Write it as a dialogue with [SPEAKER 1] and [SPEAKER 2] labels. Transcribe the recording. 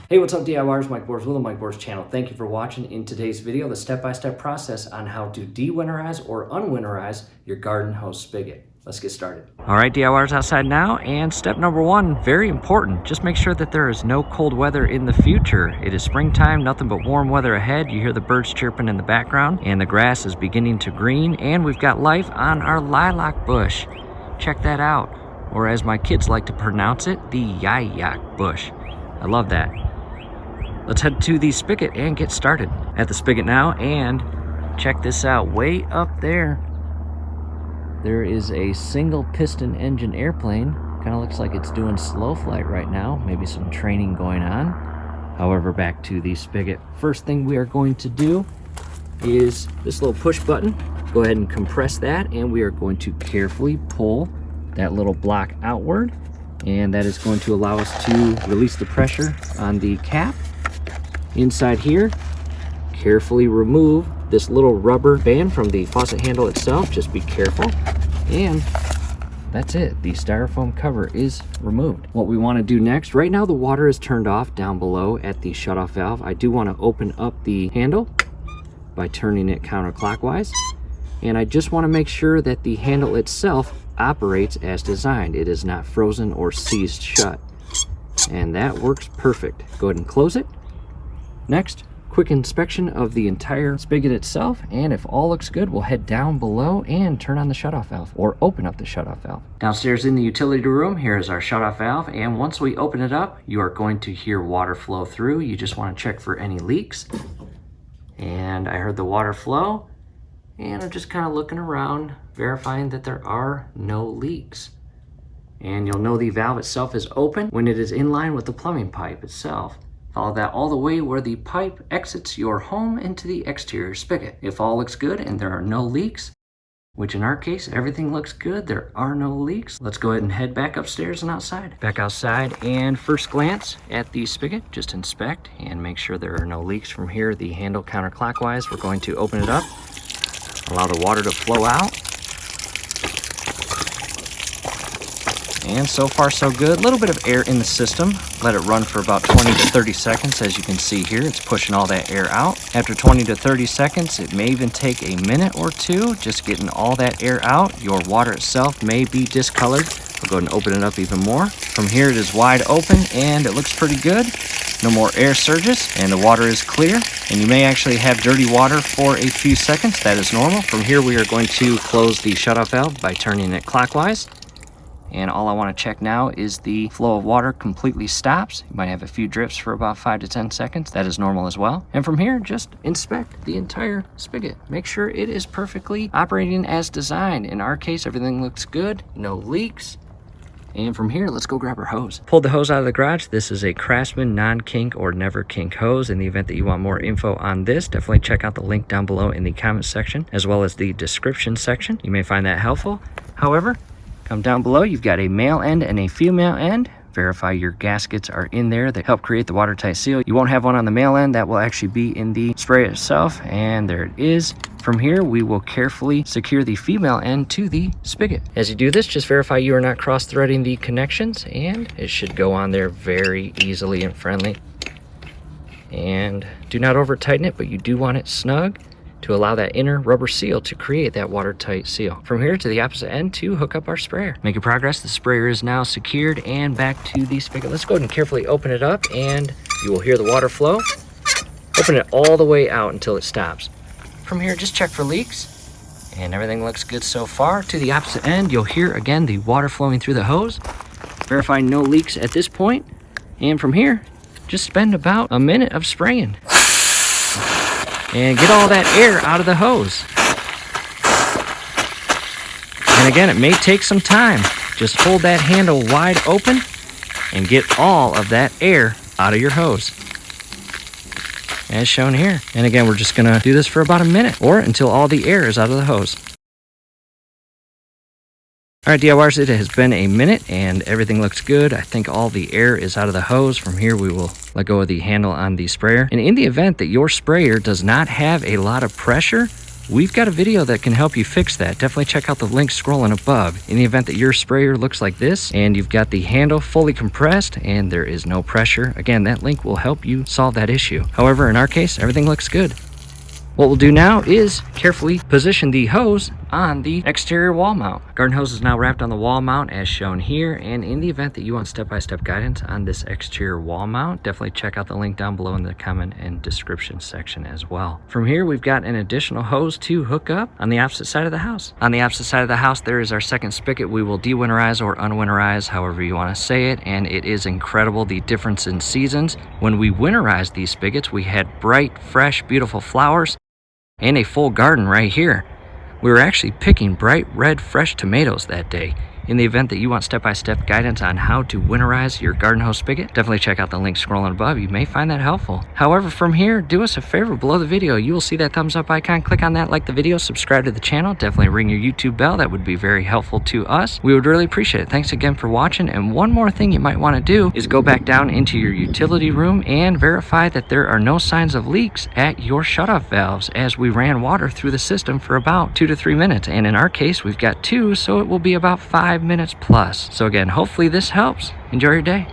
[SPEAKER 1] Hey, what's up DIYers? Mike Boers with the Mike Boers channel. Thank you for watching. In today's video, the step-by-step process on how to de-winterize or un-winterize your garden hose spigot. Let's get started. All right, DIYers outside now, and step number one, very important. Just make sure that there is no cold weather in the future. It is springtime, nothing but warm weather ahead. You hear the birds chirping in the background, and the grass is beginning to green, and we've got life on our lilac bush. Check that out, or as my kids like to pronounce it, the yayak bush. I love that. Let's head to the spigot and get started. At the spigot now, and check this out. Way up there, there is a single piston engine airplane. Kind of looks like it's doing slow flight right now. Maybe some training going on. However, back to the spigot. First thing we are going to do is this little push button. Go ahead and compress that, and we are going to carefully pull that little block outward. And that is going to allow us to release the pressure on the cap. Inside here, carefully remove this little rubber band from the faucet handle itself. Just be careful. And that's it. The styrofoam cover is removed. What we want to do next, right now the water is turned off down below at the shutoff valve. I do want to open up the handle by turning it counterclockwise. And I just want to make sure that the handle itself operates as designed. It is not frozen or seized shut. And that works perfect. Go ahead and close it. Next, quick inspection of the entire spigot itself, and if all looks good, we'll head down below and turn on the shutoff valve, or open up the shutoff valve. Downstairs in the utility room, here is our shutoff valve, and once we open it up, you are going to hear water flow through. You just want to check for any leaks. And I heard the water flow, and I'm just kind of looking around, verifying that there are no leaks. And you'll know the valve itself is open when it is in line with the plumbing pipe itself. Follow that all the way where the pipe exits your home into the exterior spigot. If all looks good and there are no leaks, which in our case, everything looks good, there are no leaks, let's go ahead and head back upstairs and outside. Back outside, and first glance at the spigot, just inspect and make sure there are no leaks. From here, the handle counterclockwise, we're going to open it up, allow the water to flow out. And so far so good. A little bit of air in the system. Let it run for about 20 to 30 seconds. As you can see here, it's pushing all that air out. After 20 to 30 seconds, it may even take a minute or two, just getting all that air out. Your water itself may be discolored. I'll go ahead and open it up even more. From here, it is wide open and it looks pretty good. No more air surges, and the water is clear. And you may actually have dirty water for a few seconds. That is normal. From here, we are going to close the shutoff valve by turning it clockwise. And all I want to check now is the flow of water completely stops. You might have a few drips for about 5 to 10 seconds. That is normal as well. And from here, just inspect the entire spigot. Make sure it is perfectly operating as designed. In our case, everything looks good, no leaks. And from here, let's go grab our hose. Pulled the hose out of the garage. This is a Craftsman non-kink or nevekink hose. In the event that you want more info on this, definitely check out the link down below in the comment section, as well as the description section. You may find that helpful. However, come down below, you've got a male end and a female end. Verify your gaskets are in there that help create the watertight seal. You won't have one on the male end. That will actually be in the spray itself. And there it is. From here, we will carefully secure the female end to the spigot. As you do this, just verify you are not cross-threading the connections, and it should go on there very easily and friendly. And do not over-tighten it, but you do want it snug to allow that inner rubber seal to create that watertight seal. From here to the opposite end to hook up our sprayer. Making progress, the sprayer is now secured and back to the spigot. Let's go ahead and carefully open it up, and you will hear the water flow. Open it all the way out until it stops. From here, just check for leaks, and everything looks good so far. To the opposite end, you'll hear again the water flowing through the hose. Verify no leaks at this point, and from here, just spend about a minute of spraying. And get all that air out of the hose. And again, it may take some time. Just hold that handle wide open and get all of that air out of your hose, as shown here. And again, we're just gonna do this for about a minute, or until all the air is out of the hose. All right, DIYers, it has been a minute and everything looks good. I think all the air is out of the hose. From here, we will let go of the handle on the sprayer. And in the event that your sprayer does not have a lot of pressure, we've got a video that can help you fix that. Definitely check out the link scrolling above. In the event that your sprayer looks like this and you've got the handle fully compressed and there is no pressure, again, that link will help you solve that issue. However, in our case, everything looks good. What we'll do now is carefully position the hose on the exterior wall mount. Garden hose is now wrapped on the wall mount as shown here, and in the event that you want step-by-step guidance on this exterior wall mount, definitely check out the link down below in the comment and description section as well. From here, we've got an additional hose to hook up on the opposite side of the house. On the opposite side of the house, there is our second spigot. We will de-winterize or un-winterize, however you want to say it, and it is incredible the difference in seasons. When we winterized these spigots, we had bright, fresh, beautiful flowers and a full garden right here. We were actually picking bright red fresh tomatoes that day. In the event that you want step-by-step guidance on how to winterize your garden hose spigot, definitely check out the link scrolling above. You may find that helpful. However, from here, do us a favor below the video. You will see that thumbs up icon. Click on that, like the video, subscribe to the channel. Definitely ring your YouTube bell. That would be very helpful to us. We would really appreciate it. Thanks again for watching. And one more thing you might want to do is go back down into your utility room and verify that there are no signs of leaks at your shutoff valves, as we ran water through the system for about 2 to 3 minutes. And in our case, we've got 2, so it will be about 5 minutes plus. So again, hopefully this helps. Enjoy your day.